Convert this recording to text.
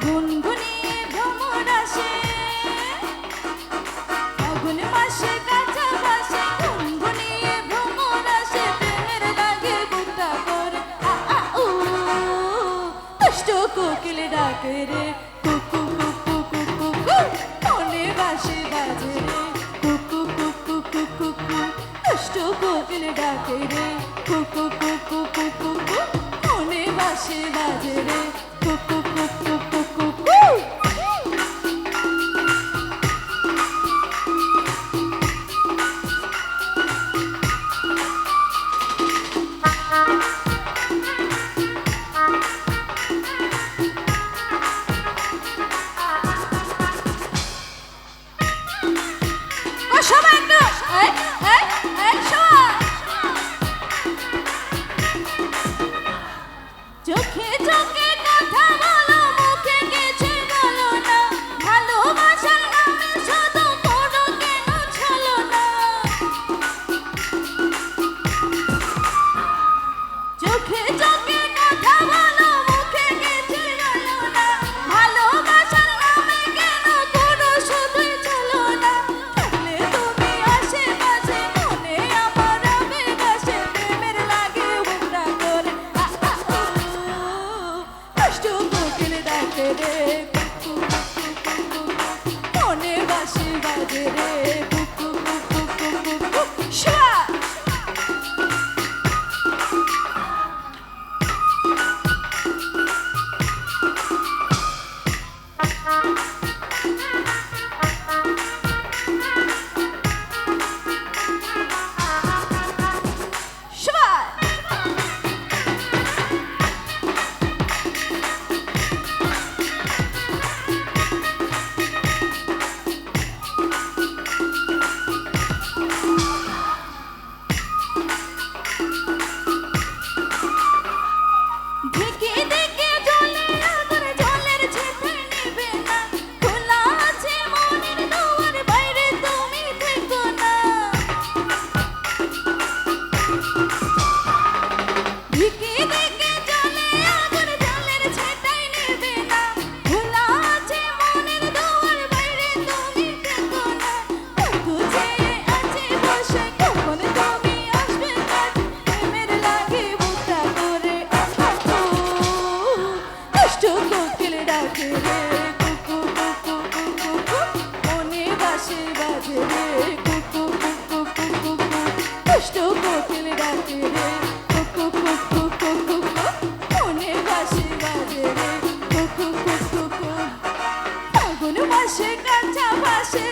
গুনগুনিয়ে ভ্রমর আসে ফাগুন মাসে কাঁচা ভাসে গুনগুনিয়ে ভ্রমর আসে প্রেমের লাগে বুকটা করে আ আ উ দুষ্টু কোকিল ডাকে রে কুকু কুকু কুকু কু মনে বাঁশি বাজে রে কুকু কুকু কুকু কু দুষ্টু কোকিল ডাকে রে কুকু কুকু কুকু কু মনে বাঁশি বাজে রে কুকু কুকু কুকু কু সবাই একটু এই এই এই সবাই চোখে চোখে কথা বলো মুখে কিছু বলো না ভালোবাসার নামে শুধু করো কেন ছলো না চোখে চোখে কথা বলো মুখে কিছু বলো না ভালোবাসার নামে কেন করো শুধুই চলো না থাকলে তুমি আশেপাশে মনে আমার আবেগ আসে প্রেমের লাগে বুকটা করে আ আ উ দুষ্টু কোকিল ডাকে রে কুকু কুকু কুকু মনে বাঁশি বাজে রে কুকু কুকু কুকু কু শিবা শিবা দেখে দেখে জলে আগুন জলের ছেপে নিবে না খোলা আছে মনের দুয়ার বাইরে তুমি থেকো না দেখে দেখে জলে আগুন জলের ছেটাই নিবে না খোলা আছে মনের দুয়ার বাইরে তুমি থেকো না বুঝে আছে বসে কখন তুমি আসবে কাছে প্রেমের লাগে বুকটা করে দুষ্টু কোকিল ডাকে রে কুকু কুকু কুকু কু মনে বাঁশি বাজে রে কুকু কুকু কুকু কু দুষ্টু কোকিল ডাকে রে কুকু কুকু কুকু কু মনে বাঁশি বাজে রে কুকু কুকু কু ফাগুন মাসে কাঁচা ভাসে